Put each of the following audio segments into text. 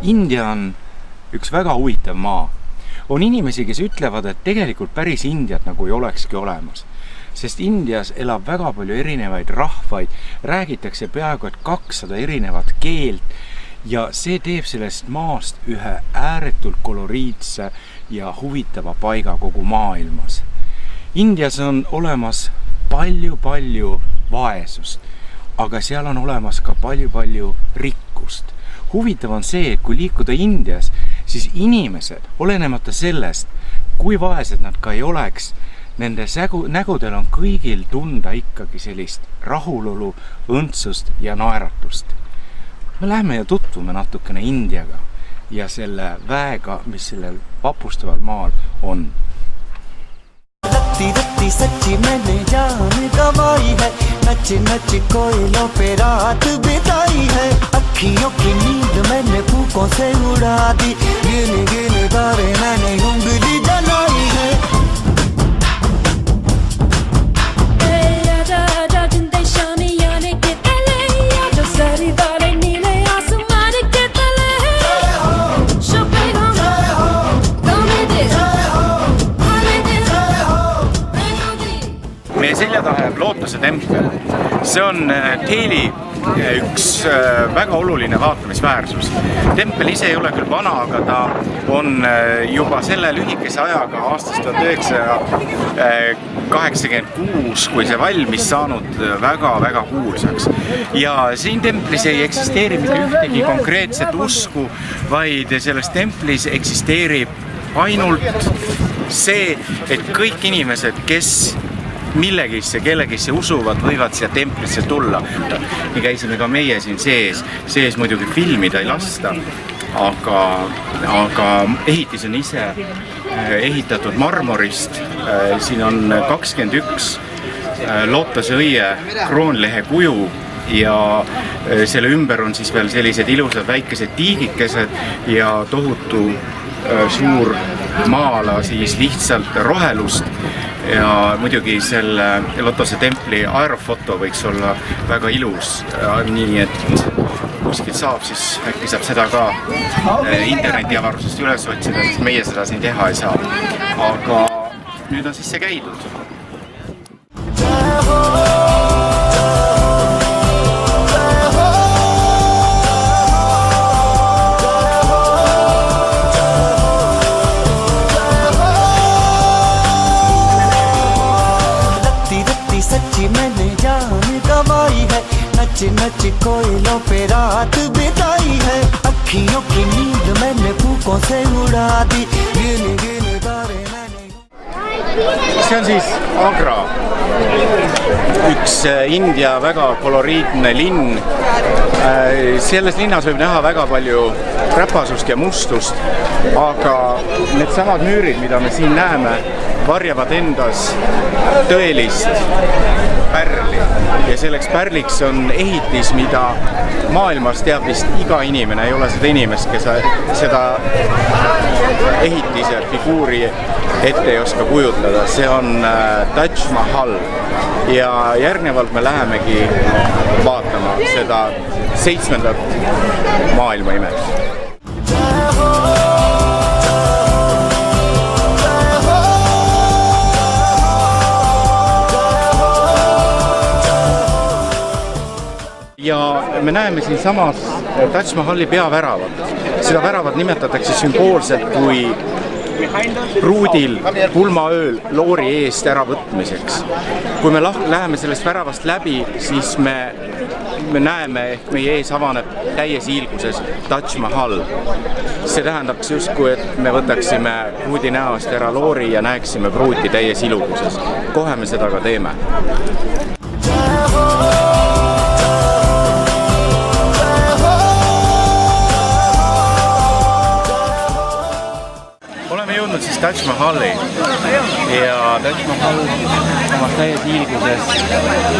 India on üks väga huvitav maa. On inimesi, kes ütlevad, et tegelikult päris Indiat nagu ei olekski olemas. Sest Indias elab väga palju erinevaid rahvaid, räägitakse peaaegu et 200 erinevat keelt ja see teeb sellest maast ühe ääretult koloriitse ja huvitava paiga kogu maailmas. Indias on olemas palju vaesust, aga seal on olemas ka palju rikkust. Huvitav on see, et kui liikuda Indias, siis inimesed, olenemata sellest, kui vaesed nad ka ei oleks, nende nägudel on kõigil tunda ikkagi sellist rahulolu, õndsust ja naeratust. Me läheme ja tutvume natukene Indiaga ja selle väega, mis sellel vapustaval maal on. रत्ती सच्ची मैंने जान गवाई है नच कोयलों पे रात बिताई है अखियों की नींद मैंने फूकों से उड़ा दी गिन तारे मैंने उंगली जलाई है Meie selja taha jääb Lootuse tempel. See on Delhi üks väga oluline vaatamisväärsus. Tempel ise ei ole küll vana, aga ta on juba selle lühikese ajaga aastast 1986, kui see valmis saanud väga kuulsaks. Ja siin templis ei eksisteeri mitte ühtegi konkreetset usku, vaid selles templis eksisteerib ainult see, et kõik inimesed, kes millegisse, kellegisse usuvad, võivad siia templisse tulla. Nii käisime ka meie siin sees muidugi filmida ei lasta, aga ehitis on ise ehitatud marmorist. Siin on 21 lootuse õie kroonlehe kuju ja selle ümber on siis veel sellised ilusad väikesed tiigikesed ja tohutu suur maala siis lihtsalt rohelust. Ja muidugi selle Lootuse templi aerofoto võiks olla väga ilus, nii et kuskilt saab, siis äkki saab seda ka internetiavarusest üles otsida, sest meie seda siin teha ei saa. Aga nüüd on sisse käidud. मैंने जान गवाई है नच कोयलों पे रात बिताई है अखियों की नींद मैंने फूकों से उड़ा दी गिन तारे मैंने See on siis Agra, üks India väga koloriitne linn. Selles linnas võib näha väga palju räpasust ja mustust, aga need samad müürid, mida me siin näeme, varjavad endas tõelist pärli ja selleks pärliks on ehitis, mida maailmas teab vist iga inimene, ei ole seda inimest, kes seda ehitise figuuri ette ei oska kujutada. See on Taj Mahal ja järgnevalt me lähemegi vaatama seda 7. maailma imet. Ja me näeme siin samas Taj Mahali peaväravat. Seda väravat nimetatakse sümboolselt kui pruudil pulmaööl loori eest äravõtmiseks. Kui me läheme sellest väravast läbi, siis me näeme, ehk meie ees avaneb täies hiilguses Taj Mahal. See tähendaks justkui, et me võtaksime pruudi näost ära loori ja näeksime pruuti täies hiilguses. Kohe me seda ka teeme. Siis Taj Mahali ja Taj Mahal oma täies hiilguses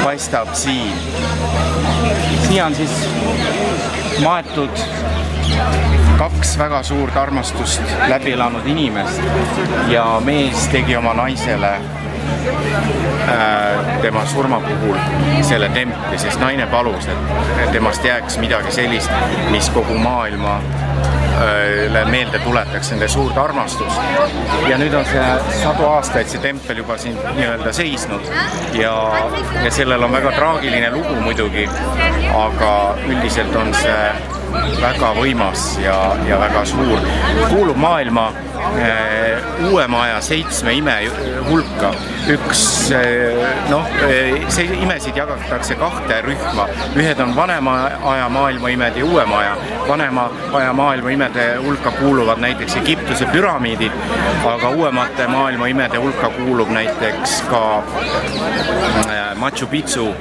paistab siin. Siia on siis maetud 2 väga suurt armastust läbi elanud inimest ja mees tegi oma naisele tema surma puhul selle templi, sest naine palus, et temast jääks midagi sellist, mis kogu maailma meelde tuletaks nende suurt armastust. Ja nüüd on see 100 aastaid see tempel juba siin nii-öelda seisnud ja sellel on väga traagiline lugu muidugi, aga üldiselt on see väga võimas ja väga suur. Kuulub maailma uue maja 7 ime hulka. See imesid jagatakse 2 rühma. Ühed on vanema aja maailma imed ja uue maja. Vanema aja maailma imede hulka kuuluvad näiteks Egiptuse püramiidid, aga uuemate maailma imede hulka kuulub näiteks ka Machu Picchu,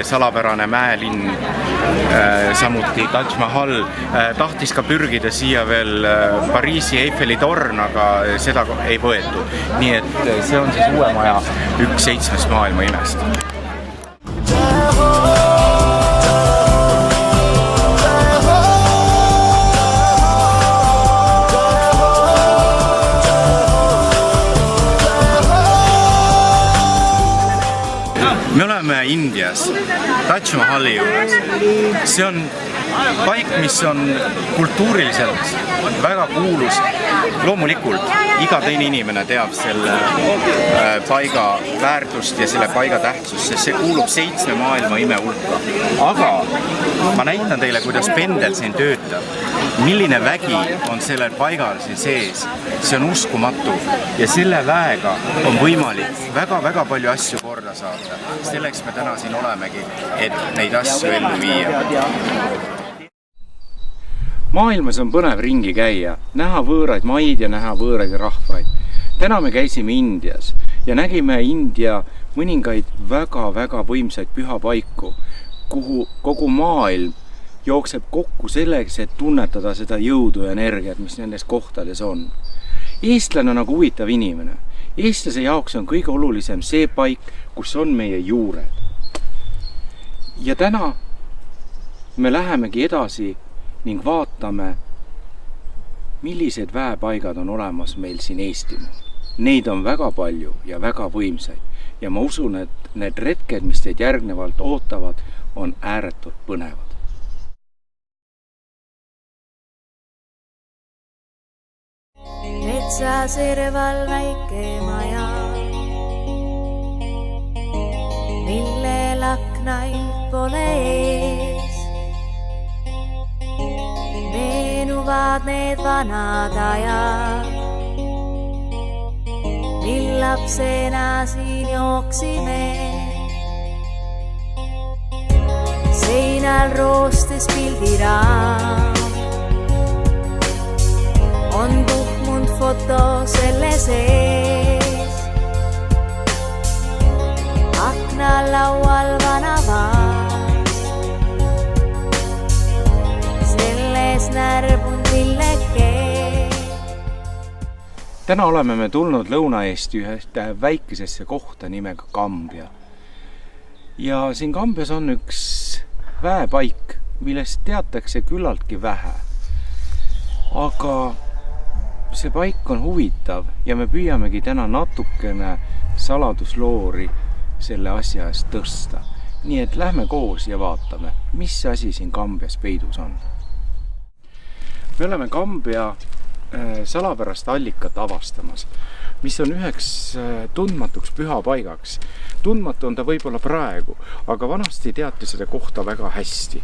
salapärane mäelinn, samuti Taj Mahal. Tahtis ka pürgida siia veel Pariisi Eiffeli torn, aga seda ei võetud. Nii et see on siis uue maja 1/7 maailma imest. Me oleme Indias, Taj Mahali juures. See on paik, mis on kultuuriliselt väga kuulus. Loomulikult iga teine inimene teab selle paiga väärtust ja selle paiga tähtsust, sest see kuulub 7 maailma ime hulka. Aga ma näitan teile, kuidas pendel siin töötab. Milline vägi on sellel paigal siin sees. See on uskumatu ja selle väega on võimalik väga palju asju korda saada. Selleks me täna siin olemegi, et neid asju ellu viia. Maailmas on põnev ringi käia, näha võõraid maid ja näha võõraid rahvaid. Täna me käisime Indias ja nägime India mõningaid väga võimsaid pühapaiku, kuhu kogu maailm jookseb kokku selleks, et tunnetada seda jõudu ja energiat, mis nendes kohtades on. Eestlane on nagu huvitav inimene. Eestlase jaoks on kõige olulisem see paik, kus on meie juured. Ja täna me lähemegi edasi ning vaatame, millised väepaigad on olemas meil siin Eestimaal. Neid on väga palju ja väga võimsaid ja ma usun, et need retked, mis teid järgnevalt ootavad, on ääretult põnevad. Metsa serval väike maja, millel aknaid pole ees. Meenuvad need vanad ajad, mil lapsena siin jooksime. Seinal roostes pildiraam, on tuhmunud foto selle sees. Aknalaual vana vaas, selles närbunud milleke. Täna oleme me tulnud Lõuna-Eesti ühest väikesesse kohta nimega Kambja. Ja siin Kambjas on üks väepaik, millest teatakse küllaltki vähe. Aga see paik on huvitav ja me püüamegi täna natukene saladusloori selle asja eest tõsta. Nii et lähme koos ja vaatame, mis asi siin Kambjas peidus on. Me oleme Kambja salapärast allikat avastamas, mis on üheks tundmatuks pühapaigaks. Tundmatu on ta võib-olla praegu, aga vanasti teati seda kohta väga hästi.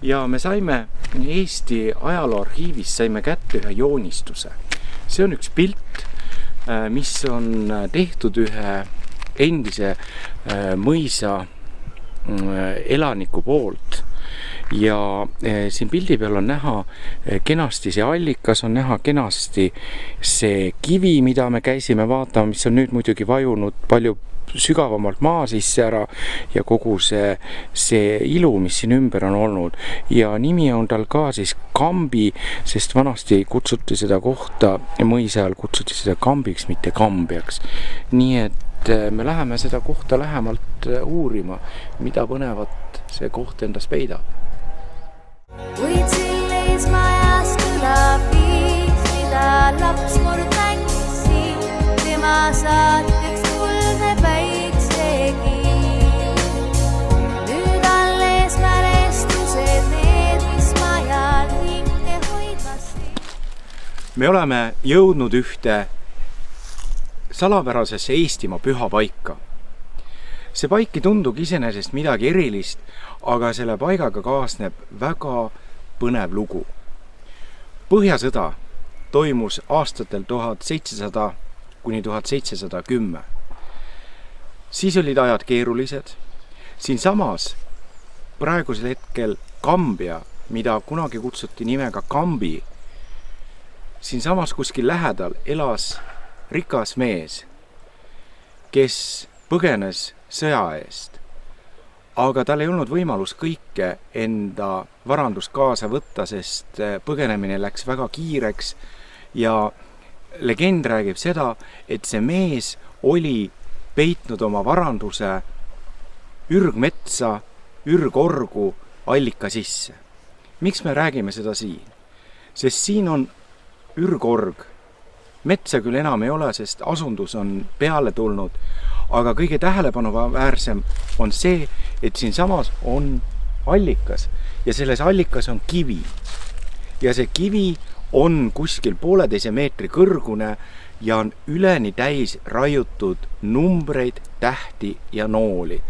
Ja me saime Eesti ajalooarhiivist kätte ühe joonistuse. See on üks pilt, mis on tehtud ühe endise mõisa elaniku poolt. Ja siin pildi peal on näha kenasti see allikas, on näha kenasti see kivi, mida me käisime vaatama, mis on nüüd muidugi vajunud palju sügavamalt maa sisse ära ja kogu see ilu, mis siin ümber on olnud. Ja nimi on tal ka siis Kambi, sest vanasti kutsuti seda kohta, mõisa ajal kutsuti seda Kambiks, mitte Kambjaks. Nii et me läheme seda kohta lähemalt uurima, mida põnevat see koht endas peidab. Kuid sillis majas kõlab viis, mida laps kord mängisi, tema saatjaks kuldne päiksegi. Nüüd alles mälestused need, mis majal hinge hoidvad. me oleme jõudnud ühte salapärasesse Eestimaa pühapaika. See paik ei tundugi iseenesest midagi erilist, aga selle paigaga kaasneb väga põnev lugu. Põhjasõda toimus aastatel 1700 kuni 1710. Siis olid ajad keerulised. Siinsamas praegusel hetkel Kambja, mida kunagi kutsuti nimega Kambi, siinsamas kuskil lähedal elas rikas mees, kes põgenes sõja eest. Aga tal ei olnud võimalus kõike enda varandust kaasa võtta, sest põgenemine läks väga kiireks ja legend räägib seda, et see mees oli peitnud oma varanduse ürgmetsa, ürgorgu allika sisse. Miks me räägime seda siin? Sest siin on ürgorg. Metsa küll enam ei ole, sest asundus on peale tulnud, aga kõige tähelepanuväärsem on see, et siinsamas on allikas ja selles allikas on kivi. Ja see kivi on kuskil 1,5 meetri kõrgune ja on üleni täis raiutud numbreid, tähti ja nooli.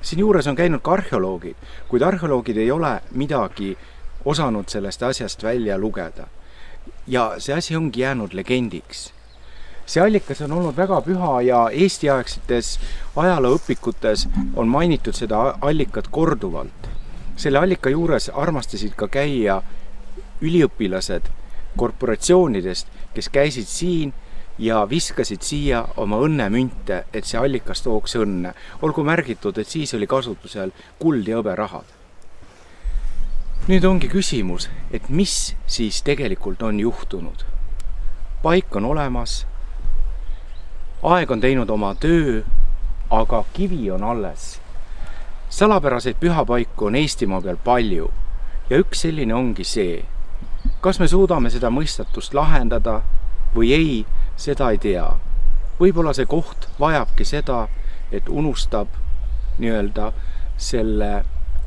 Siin juures on käinud ka arheoloogid, kuid arheoloogid ei ole midagi osanud sellest asjast välja lugeda. Ja see asi ongi jäänud legendiks. See allikas on olnud väga püha ja Eesti-aegsetes ajalooõpikutes on mainitud seda allikat korduvalt. Selle allika juures armastasid ka käia üliõpilased korporatsioonidest, kes käisid siin ja viskasid siia oma õnnemünte, et see allikas tooks õnne. Olgu märgitud, et siis oli kasutusel kuld ja hõberahad. Nüüd ongi küsimus, et mis siis tegelikult on juhtunud. Paik on olemas, aeg on teinud oma töö, aga kivi on alles. Salapäraseid pühapaiku on Eestimaa peal palju ja üks selline ongi see. Kas me suudame seda mõistatust lahendada või ei, seda ei tea. Võib-olla see koht vajabki seda, et unustab nii-öelda selle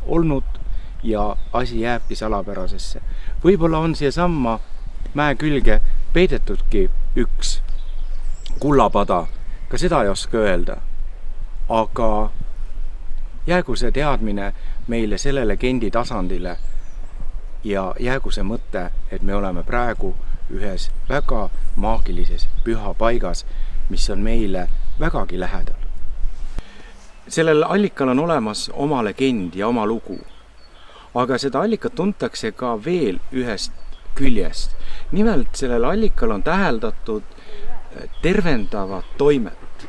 olnud ja asi jääbki salapärasesse. Võib-olla on siia samma mäe külge peidetudki üks kullapada, ka seda ei oska öelda. Aga jäägu see teadmine meile selle legendi tasandile ja jäägu see mõte, et me oleme praegu ühes väga maagilises pühapaigas, mis on meile vägagi lähedal. Sellel allikal on olemas oma legend ja oma lugu. Aga seda allikat tuntakse ka veel ühest küljest. Nimelt sellel allikal on täheldatud tervendavat toimet.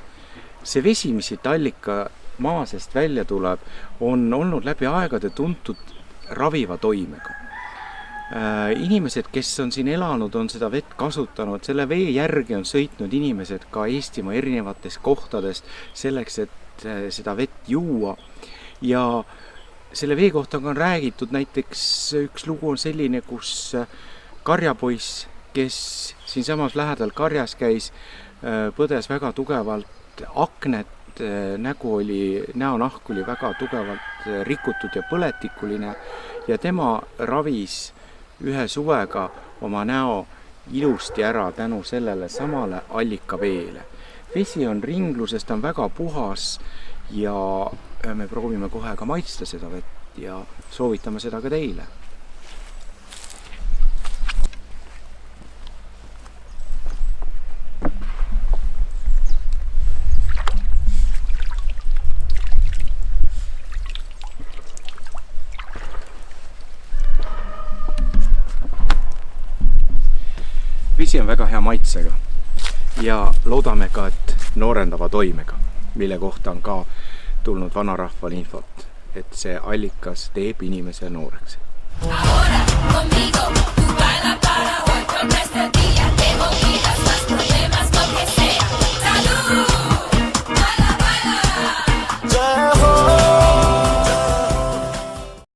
See vesi, mis siit allika maa seest välja tuleb, on olnud läbi aegade tuntud raviva toimega. Inimesed, kes on siin elanud, on seda vett kasutanud. Selle vee järgi on sõitnud inimesed ka Eestimaa erinevatest kohtadest selleks, et seda vett juua. Ja selle vee kohta on räägitud, näiteks üks lugu on selline, kus karjapoiss, kes siinsamas lähedal karjas käis, põdes väga tugevalt aknet, näonahk oli väga tugevalt rikutud ja põletikuline ja tema ravis ühe suvega oma näo ilusti ära tänu sellele samale allikaveele. Vesi on ringluses, ta on väga puhas ja me proovime kohe ka maitsta seda vett ja soovitame seda ka teile. Vesi on väga hea maitsega ja loodame ka, et noorendava toimega, mille kohta on ka tulnud vanarahval infot, et see allikas teeb inimese nooreks. Ahora conmigo.